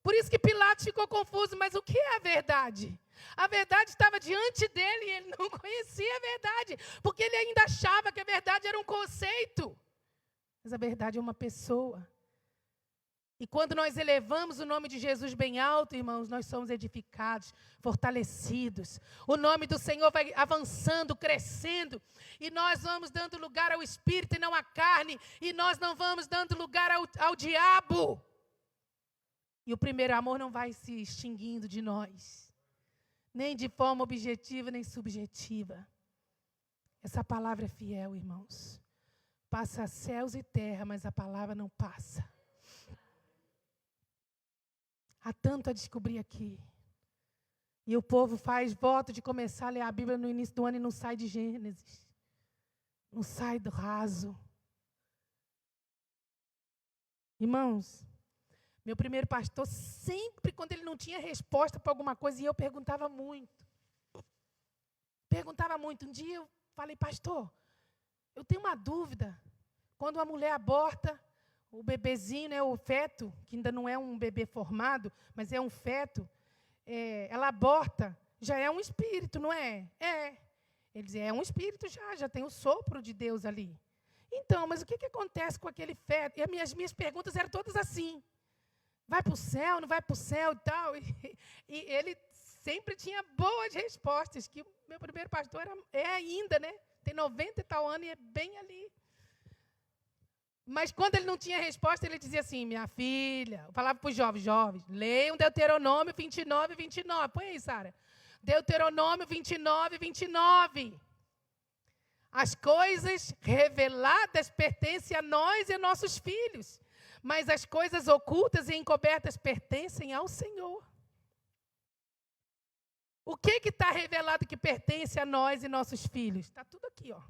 Por isso que Pilatos ficou confuso, mas o que é a verdade? A verdade estava diante dele e ele não conhecia a verdade, porque ele ainda achava que a verdade era um conceito. Mas a verdade é uma pessoa. E quando nós elevamos o nome de Jesus bem alto, irmãos, nós somos edificados, fortalecidos. O nome do Senhor vai avançando, crescendo, e nós vamos dando lugar ao Espírito e não à carne, e nós não vamos dando lugar ao diabo. E o primeiro amor não vai se extinguindo de nós. Nem de forma objetiva, nem subjetiva. Essa palavra é fiel, irmãos. Passa céus e terra, mas a palavra não passa. Há tanto a descobrir aqui. E o povo faz voto de começar a ler a Bíblia no início do ano e não sai de Gênesis. Não sai do raso. Irmãos, meu primeiro pastor, sempre quando ele não tinha resposta para alguma coisa, e eu perguntava muito. Um dia eu falei, pastor, eu tenho uma dúvida. Quando uma mulher aborta, o bebezinho, né, o feto, que ainda não é um bebê formado, mas é um feto, ela aborta, já é um espírito, não é? É. Ele diz, é um espírito já tem o sopro de Deus ali. Então, mas o que acontece com aquele feto? E as minhas perguntas eram todas assim. Vai para o céu, não vai para o céu e tal. E ele sempre tinha boas respostas, que o meu primeiro pastor é ainda, né? Tem 90 e tal anos e é bem ali. Mas quando ele não tinha resposta, ele dizia assim, minha filha, eu falava para os jovens, leiam Deuteronômio 29, 29. Põe aí, Sara. Deuteronômio 29, 29. As coisas reveladas pertencem a nós e a nossos filhos, mas as coisas ocultas e encobertas pertencem ao Senhor. O que está revelado que pertence a nós e nossos filhos? Está tudo aqui, ó.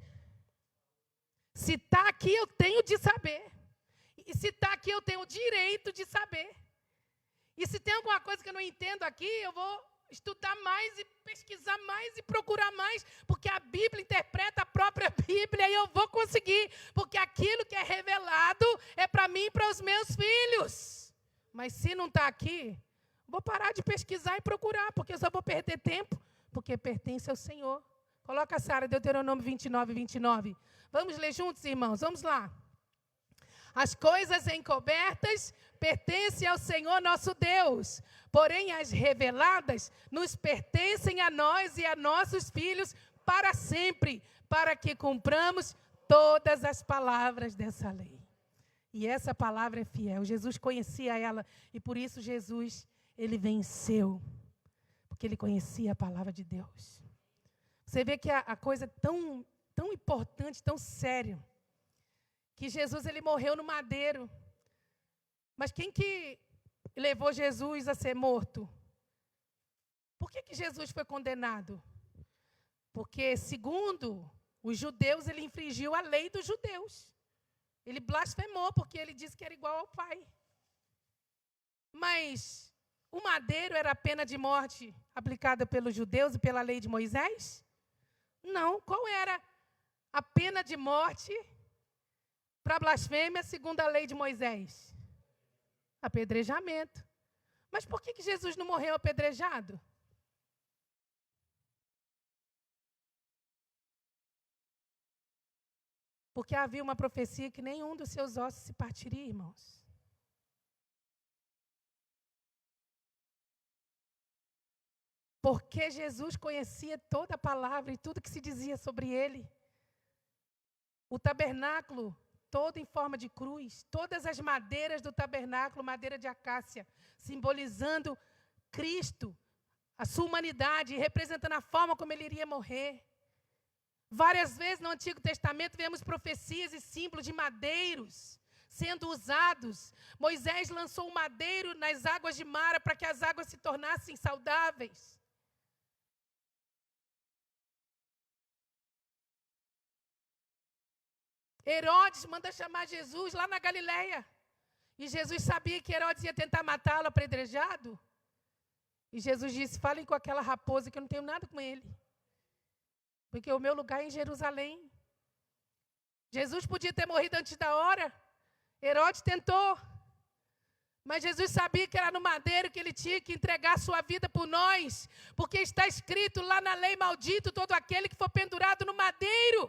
Se está aqui, eu tenho de saber. E se está aqui, eu tenho o direito de saber. E se tem alguma coisa que eu não entendo aqui, eu vou estudar mais e pesquisar mais e procurar mais, porque a Bíblia interpreta a própria Bíblia e eu vou conseguir, porque aquilo que é revelado é para mim e para os meus filhos. Mas se não está aqui, vou parar de pesquisar e procurar, porque eu só vou perder tempo, porque pertence ao Senhor. Coloca, Sara, Deuteronômio 29, 29. Vamos ler juntos, irmãos? Vamos lá. As coisas encobertas pertencem ao Senhor nosso Deus, porém as reveladas nos pertencem a nós e a nossos filhos para sempre, para que cumpramos todas as palavras dessa lei. E essa palavra é fiel. Jesus conhecia ela e por isso Jesus, ele venceu, porque ele conhecia a palavra de Deus. Você vê que a coisa é tão importante, tão séria, que Jesus ele morreu no madeiro. Mas quem que levou Jesus a ser morto? Por que Jesus foi condenado? Porque, segundo os judeus, ele infringiu a lei dos judeus. Ele blasfemou, porque ele disse que era igual ao Pai. Mas o madeiro era a pena de morte aplicada pelos judeus e pela lei de Moisés? Não. Qual era a pena de morte para blasfêmia segundo a lei de Moisés? Apedrejamento. Mas por que Jesus não morreu apedrejado? Porque havia uma profecia que nenhum dos seus ossos se partiria, irmãos. Porque Jesus conhecia toda a palavra e tudo que se dizia sobre ele. O tabernáculo todo em forma de cruz, todas as madeiras do tabernáculo, madeira de acácia, simbolizando Cristo, a sua humanidade, representando a forma como ele iria morrer. Várias vezes no Antigo Testamento vemos profecias e símbolos de madeiros sendo usados. Moisés lançou um madeiro nas águas de Mara para que as águas se tornassem saudáveis. Herodes manda chamar Jesus lá na Galileia. E Jesus sabia que Herodes ia tentar matá-lo apedrejado. E Jesus disse, falem com aquela raposa que eu não tenho nada com ele. Porque o meu lugar é em Jerusalém. Jesus podia ter morrido antes da hora. Herodes tentou. Mas Jesus sabia que era no madeiro que ele tinha que entregar sua vida por nós. Porque está escrito lá na lei, maldito todo aquele que for pendurado no madeiro.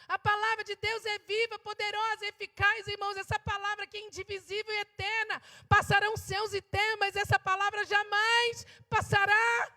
A palavra de Deus é viva, poderosa, eficaz, irmãos. Essa palavra que é indivisível e eterna. Passarão céus e terras, mas essa palavra jamais passará.